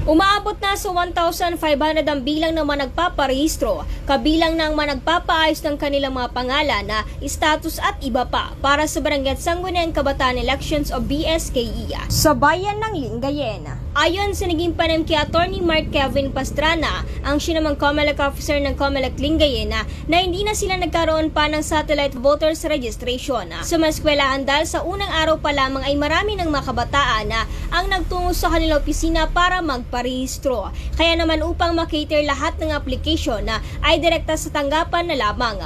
Umaabot na sa 1,500 ang bilang ng mga nagpaparehistro, kabilang ng mga nagpapaayos ng kanilang mga pangalan na status at iba pa para sa Barangay Sangguniang Kabataan Elections o BSKE sa bayan ng Lingayen. Ayon sa naging panayam kay Attorney Mark Kevin Pastrana, ang sinamang COMELEC officer ng COMELEC Lingayen na hindi na sila nagkaroon pa ng satellite voters registration sa mga eskwelahan dahil sa unang araw pa lamang ay marami ng mga kabataan na ang nagtungo sa kanilang opisina para magparehistro. Kaya naman upang makater lahat ng application ay direkta sa tanggapan na lamang.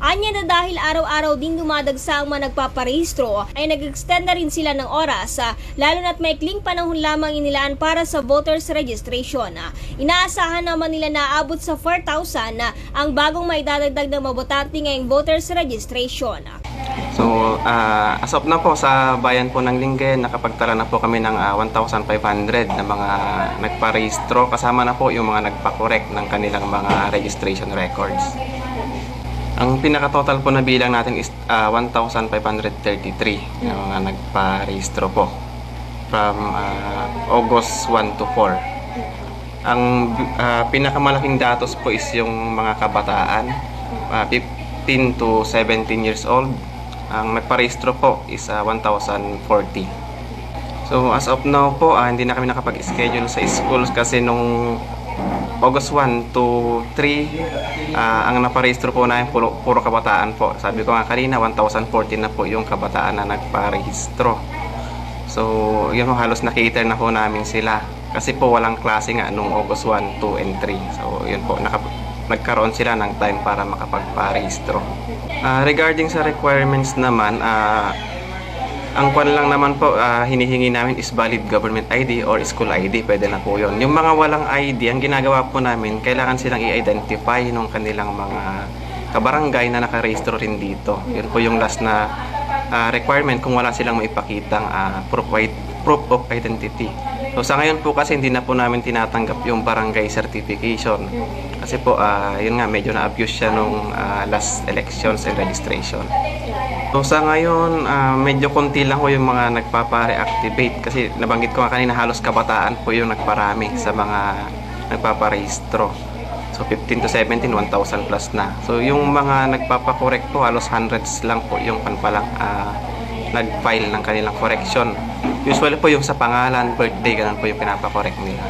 Anya na dahil araw-araw din dumadagsa ang mga nagpaparehistro ay nag-extend na rin sila ng oras lalo na't maikling panahon lamang inilaan para sa voters registration. Inaasahan naman nila na aabot sa 4,000 ang bagong maidadagdag ng mabotante ngayong voters registration. So, as of na po sa bayan po ng Lingayen, nakapagtala na po kami ng 1,500 na mga nagparehistro, kasama na po yung mga nagpa-correct ng kanilang mga registration records. Ang pinaka-total po na bilang natin is 1,533 na mga nagparehistro po from August 1 to 4. Ang pinakamalaking datos po is yung mga kabataan, 15 to 17 years old. Ang nagparehistro po is 1,040. So as of now po, hindi na kami nakapag-schedule sa schools kasi nung August 1 to 3, ang naparehistro po namin puro kabataan po. Sabi ko nga kanina, 1,014 na po yung kabataan na nagparehistro. So yun po, halos na-cater na po namin sila. Kasi po walang klase nga nung August 1, 2, and 3. So yun po, nagkaroon sila ng time para makapagparehistro. Regarding sa requirements naman, ang kwan lang naman po hinihingi namin is valid government ID or school ID, pwede na po yun. Yung mga walang ID, ang ginagawa po namin, kailangan silang i-identify ng kanilang mga kabarangay na nakarehistro rin dito. Yun po yung last na requirement kung wala silang maipakitang proof of identity. So sa ngayon po kasi hindi na po namin tinatanggap yung barangay certification. Kasi po, yun nga, medyo na-abuse siya nung last elections and registration. So sa ngayon, medyo konti lang po yung mga nagpapa-reactivate. Kasi nabanggit ko nga kanina, halos kabataan po yung nagparami sa mga nagpaparehistro. So 15 to 17, 1,000 plus na. So yung mga nagpapa-correct po, halos hundreds lang po yung panpalang nag-file ng kanilang correction. Usually po yung sa pangalan, birthday, ganun po yung pinapa-correct nila.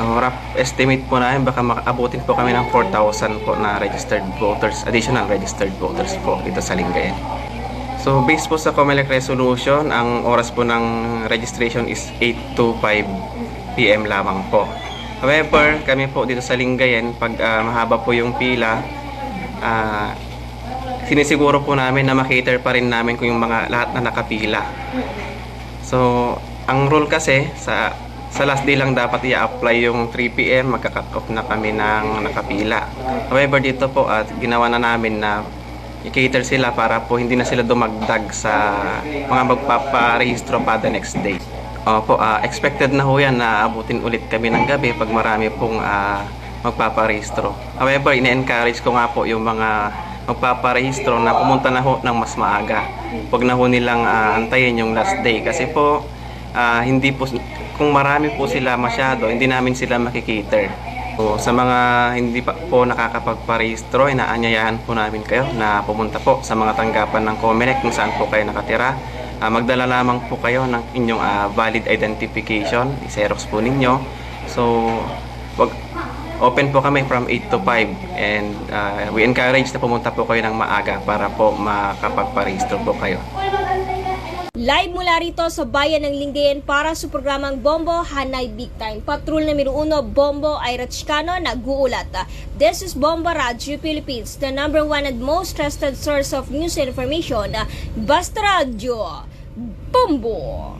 Rough estimate po namin, baka makaabutin po kami ng 4,000 po na registered voters, additional registered voters po dito sa Lingayen. So based po sa COMELEC resolution, ang oras po ng registration is 8 to 5 PM lamang po. However, kami po dito sa Lingayen, pag mahaba po yung pila, sinisiguro po namin na makater pa rin namin kung yung mga lahat na nakapila. So, ang rule kasi, sa last day lang dapat i-apply yung 3 PM, magka-cut off na kami ng nakapila. However, dito po ginawa na namin na i-cater sila para po hindi na sila dumagdag sa mga magpaparehistro pa the next day. Opo, expected na ho yan na abutin ulit kami ng gabi pag marami pong magpaparehistro. However, ina-encourage ko nga po yung mga magpaparehistro na pumunta na ho ng mas maaga. Huwag na ho nilang antayin yung last day kasi po hindi po, kung marami po sila masyado, hindi namin sila makikater. So, sa mga hindi pa po nakakapagparehistro, inaanyayahan po namin kayo na pumunta po sa mga tanggapan ng COMELEC kung saan po kayo nakatira. Magdala lamang po kayo ng inyong valid identification, i-xerox po ninyo. So, open po kami from 8 to 5 and we encourage na pumunta po kayo ng maaga para po makapagparehistro po kayo. Live mula rito sa bayan ng Lingayen para sa programang Bombo Hanay Big Time. Patrol numero 1, Bombo Ira Chicano, nag-uulat. This is Bombo Radio Philippines, the #1 and most trusted source of news and information. Basta Radio, Bombo!